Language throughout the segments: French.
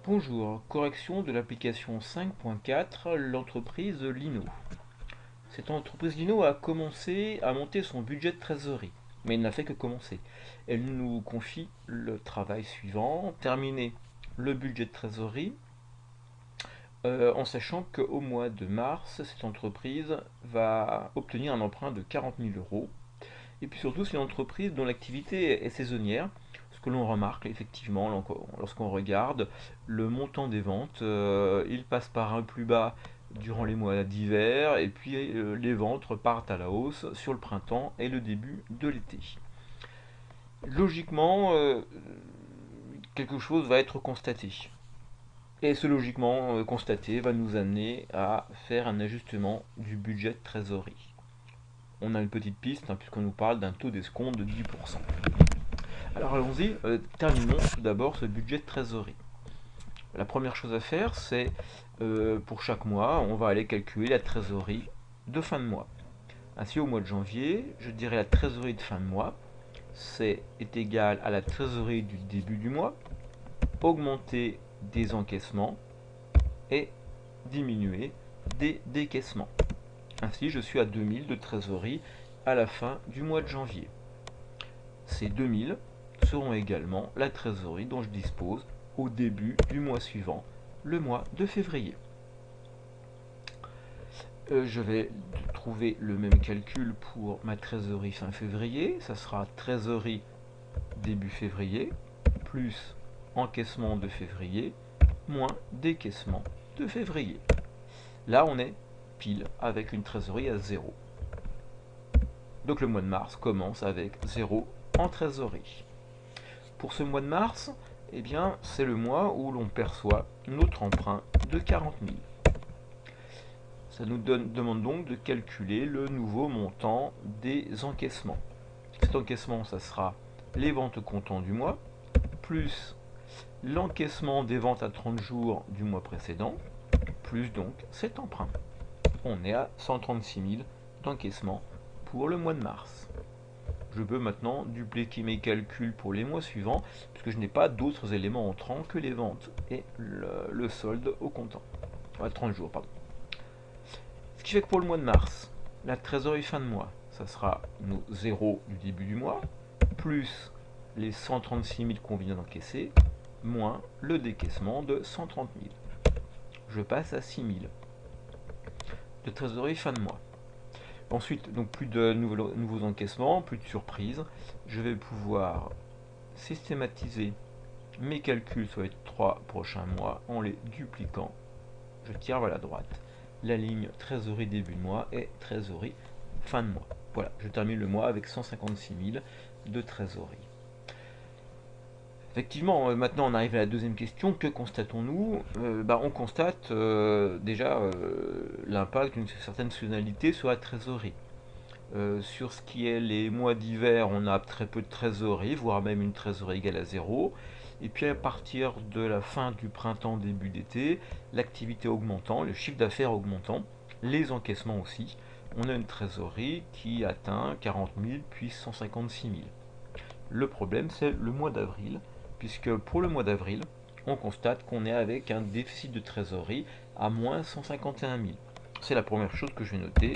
Bonjour, correction de l'application 5.4, l'entreprise Lino. Cette entreprise Lino a commencé à monter son budget de trésorerie, mais elle n'a fait que commencer. Elle nous confie le travail suivant, terminer le budget de trésorerie, en sachant qu'au mois de mars, cette entreprise va obtenir un emprunt de 40 000 euros. Et puis surtout, c'est une entreprise dont l'activité est saisonnière. Ce que l'on remarque effectivement lorsqu'on regarde le montant des ventes, il passe par un plus bas durant les mois d'hiver et puis les ventes repartent à la hausse sur le printemps et le début de l'été. Logiquement, quelque chose va être constaté. Et ce logiquement constaté va nous amener à faire un ajustement du budget de trésorerie. On a une petite piste, puisqu'on nous parle d'un taux d'escompte de 10%. Alors allons-y, terminons tout d'abord ce budget de trésorerie. La première chose à faire, c'est pour chaque mois, on va aller calculer la trésorerie de fin de mois. Ainsi, au mois de janvier, je dirais la trésorerie de fin de mois, est égal à la trésorerie du début du mois, augmenter des encaissements et diminuer des décaissements. Ainsi, je suis à 2000 de trésorerie à la fin du mois de janvier. Ces 2000 seront également la trésorerie dont je dispose au début du mois suivant, le mois de février. Je vais trouver le même calcul pour ma trésorerie fin février. Ça sera trésorerie début février, plus encaissement de février, moins décaissement de février. Là, on est pile avec une trésorerie à 0. Donc le mois de mars commence avec 0 en trésorerie. Pour ce mois de mars, eh bien, c'est le mois où l'on perçoit notre emprunt de 40 000. Ça nous demande donc de calculer le nouveau montant des encaissements. Cet encaissement, ça sera les ventes comptant du mois, plus l'encaissement des ventes à 30 jours du mois précédent, plus donc cet emprunt. On est à 136 000 d'encaissement pour le mois de mars. Je peux maintenant dupliquer mes calculs pour les mois suivants, puisque je n'ai pas d'autres éléments entrants que les ventes et le solde au comptant. 30 jours, pardon. Ce qui fait que pour le mois de mars, la trésorerie fin de mois, ça sera nos 0 du début du mois, plus les 136 000 qu'on vient d'encaisser, moins le décaissement de 130 000. Je passe à 6 000 de trésorerie fin de mois. Ensuite, donc plus de nouveaux encaissements, plus de surprises. Je vais pouvoir systématiser mes calculs sur les 3 prochains mois en les dupliquant. Je tire vers la droite la ligne trésorerie début de mois et trésorerie fin de mois. Voilà, je termine le mois avec 156 000 de trésorerie. Effectivement, maintenant on arrive à la deuxième question. Que constatons-nous? On constate déjà l'impact d'une certaine saisonnalité sur la trésorerie. Sur ce qui est les mois d'hiver, on a très peu de trésorerie, voire même une trésorerie égale à 0. Et puis à partir de la fin du printemps, début d'été, l'activité augmentant, le chiffre d'affaires augmentant, les encaissements aussi, on a une trésorerie qui atteint 40 000 puis 156 000. Le problème, c'est le mois d'avril, puisque pour le mois d'avril, on constate qu'on est avec un déficit de trésorerie à moins 151 000. C'est la première chose que je vais noter.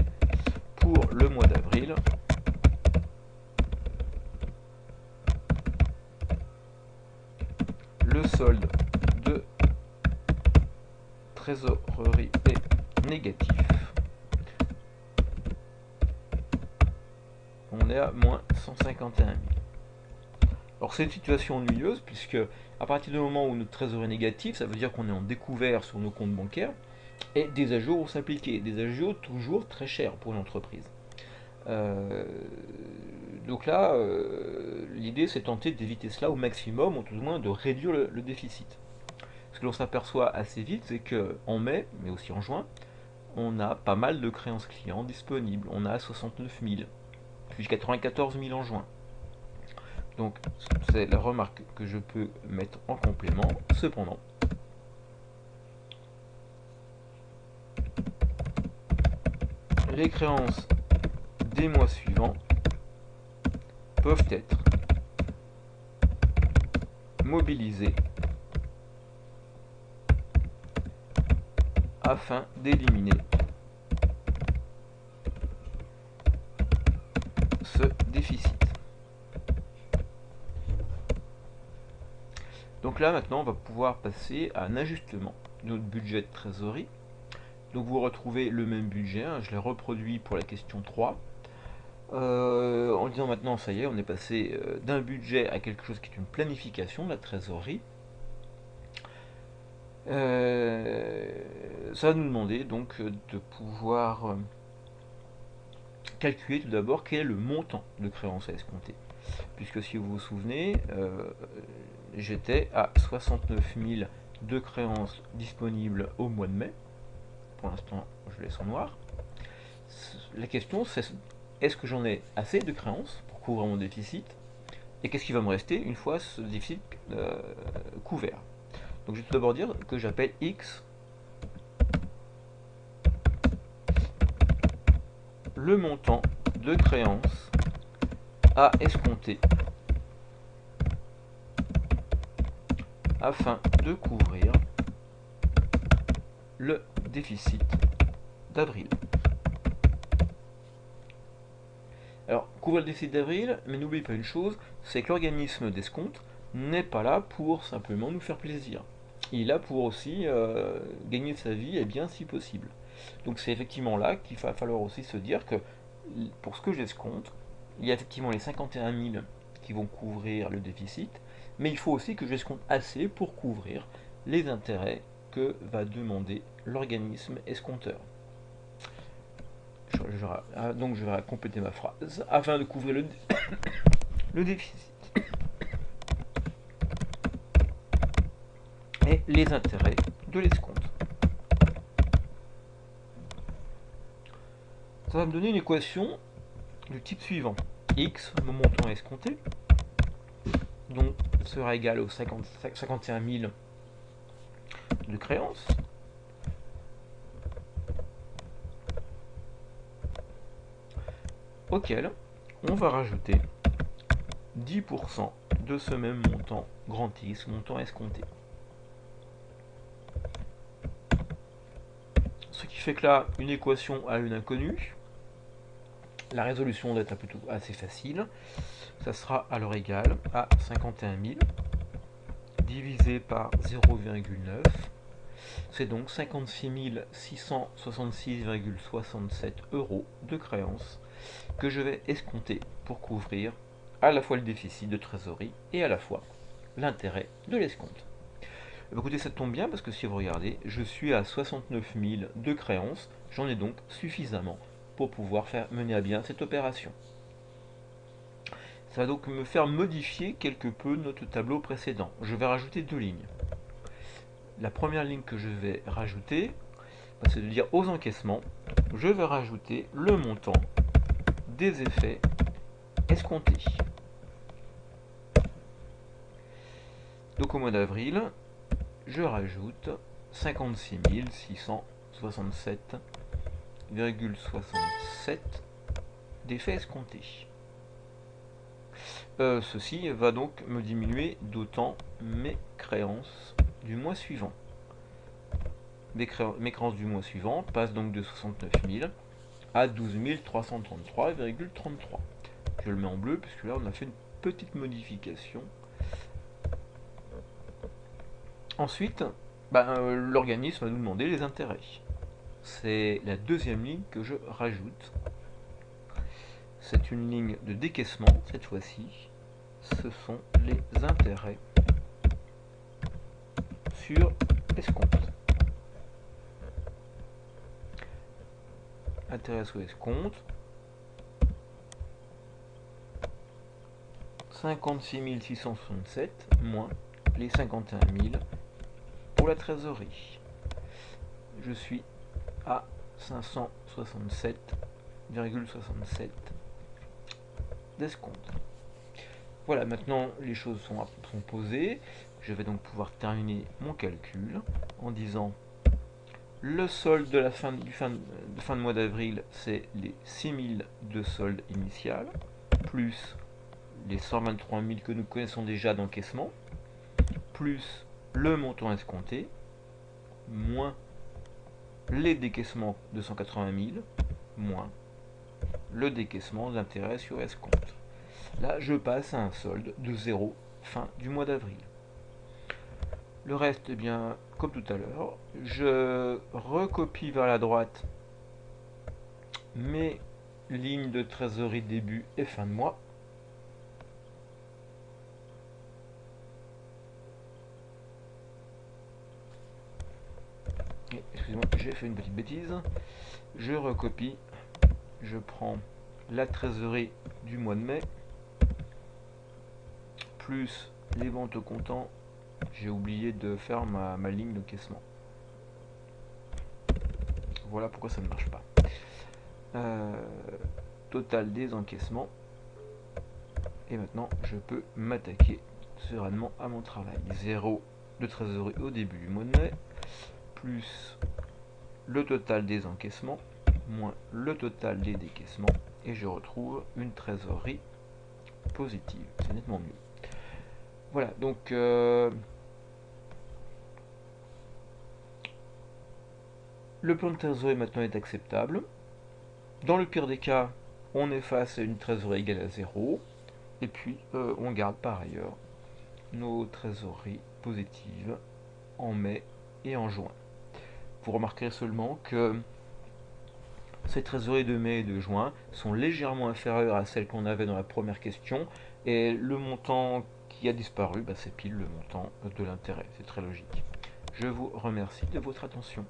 Pour le mois d'avril, le solde de trésorerie est négatif. On est à moins 151 000. Alors c'est une situation ennuyeuse puisque à partir du moment où notre trésorerie est négative, ça veut dire qu'on est en découvert sur nos comptes bancaires et des agios vont s'appliquer. Des agios toujours très chers pour une entreprise. Donc là, l'idée c'est de tenter d'éviter cela au maximum, ou tout du moins de réduire le déficit. Ce que l'on s'aperçoit assez vite, c'est qu'en mai, mais aussi en juin, on a pas mal de créances clients disponibles. On a 69 000, puis 94 000 en juin. Donc c'est la remarque que je peux mettre en complément. Cependant, les créances des mois suivants peuvent être mobilisées afin d'éliminer ce déficit. Donc là maintenant on va pouvoir passer à un ajustement de notre budget de trésorerie. Donc vous retrouvez le même budget, hein, je l'ai reproduit pour la question 3. En disant maintenant ça y est, on est passé d'un budget à quelque chose qui est une planification de la trésorerie. Ça va nous demander donc de pouvoir calculer tout d'abord quel est le montant de créances à escompter. Puisque si vous vous souvenez, j'étais à 69 000 de créances disponibles au mois de mai. Pour l'instant, je laisse en noir. La question, c'est est-ce que j'en ai assez de créances pour couvrir mon déficit? Et qu'est-ce qui va me rester une fois ce déficit couvert? Donc je vais tout d'abord dire que j'appelle X le montant de créances à escompter afin de couvrir le déficit d'avril. Alors, couvrir le déficit d'avril, mais n'oubliez pas une chose, c'est que l'organisme d'escompte n'est pas là pour simplement nous faire plaisir. Il est là pour aussi gagner sa vie, et bien si possible. Donc c'est effectivement là qu'il va falloir aussi se dire que pour ce que j'escompte, il y a effectivement les 51 000 qui vont couvrir le déficit, mais il faut aussi que j'escompte assez pour couvrir les intérêts que va demander l'organisme escompteur. Donc je vais compléter ma phrase afin de couvrir le déficit et les intérêts de l'escompte. Ça va me donner une équation du type suivant. X, mon montant escompté, donc sera égal aux 51 000 de créances, auquel on va rajouter 10% de ce même montant grand X, montant escompté. Ce qui fait que là, une équation à une inconnue, la résolution doit être plutôt assez facile. Ça sera alors égal à 51 000 divisé par 0,9. C'est donc 56 666,67 € de créances que je vais escompter pour couvrir à la fois le déficit de trésorerie et à la fois l'intérêt de l'escompte. Écoutez, ça tombe bien parce que si vous regardez, je suis à 69 000 de créances, j'en ai donc suffisamment pour pouvoir mener à bien cette opération. Ça va donc me faire modifier quelque peu notre tableau précédent. Je vais rajouter deux lignes. La première ligne que je vais rajouter, c'est de dire aux encaissements, je vais rajouter le montant des effets escomptés. Donc au mois d'avril, je rajoute 56 667,67 d'effets escomptés. Ceci va donc me diminuer d'autant mes créances du mois suivant. Mes créances du mois suivant passent donc de 69 000 à 12 333,33. Je le mets en bleu puisque là on a fait une petite modification. Ensuite, l'organisme va nous demander les intérêts. C'est la deuxième ligne que je rajoute. C'est une ligne de décaissement cette fois-ci. Ce sont les intérêts sur escompte. Intérêts sur escompte. 56 667 moins les 51 000 pour la trésorerie. Je suis à 567,67 d'escompte. Voilà, maintenant les choses sont posées. Je vais donc pouvoir terminer mon calcul en disant le solde de la fin de mois d'avril, c'est les 6 000 de solde initial, plus les 123 000 que nous connaissons déjà d'encaissement, plus le montant escompté, moins les décaissements de 180 000 moins le décaissement d'intérêt sur escompte. Là, je passe à un solde de 0 fin du mois d'avril. Le reste, eh bien, comme tout à l'heure, je recopie vers la droite mes lignes de trésorerie début et fin de mois. Excusez-moi, j'ai fait une petite bêtise. Je recopie, je prends la trésorerie du mois de mai, plus les ventes au comptant. J'ai oublié de faire ma ligne de caissement. Voilà pourquoi ça ne marche pas. Total des encaissements. Et maintenant, je peux m'attaquer sereinement à mon travail. 0 de trésorerie au début du mois de mai, plus le total des encaissements, moins le total des décaissements, et je retrouve une trésorerie positive. C'est nettement mieux. Voilà, donc le plan de trésorerie maintenant est acceptable. Dans le pire des cas, on est face à une trésorerie égale à 0, et puis on garde par ailleurs nos trésoreries positives en mai et en juin. Vous remarquerez seulement que ces trésoreries de mai et de juin sont légèrement inférieures à celles qu'on avait dans la première question, et le montant qui a disparu, c'est pile le montant de l'intérêt. C'est très logique. Je vous remercie de votre attention.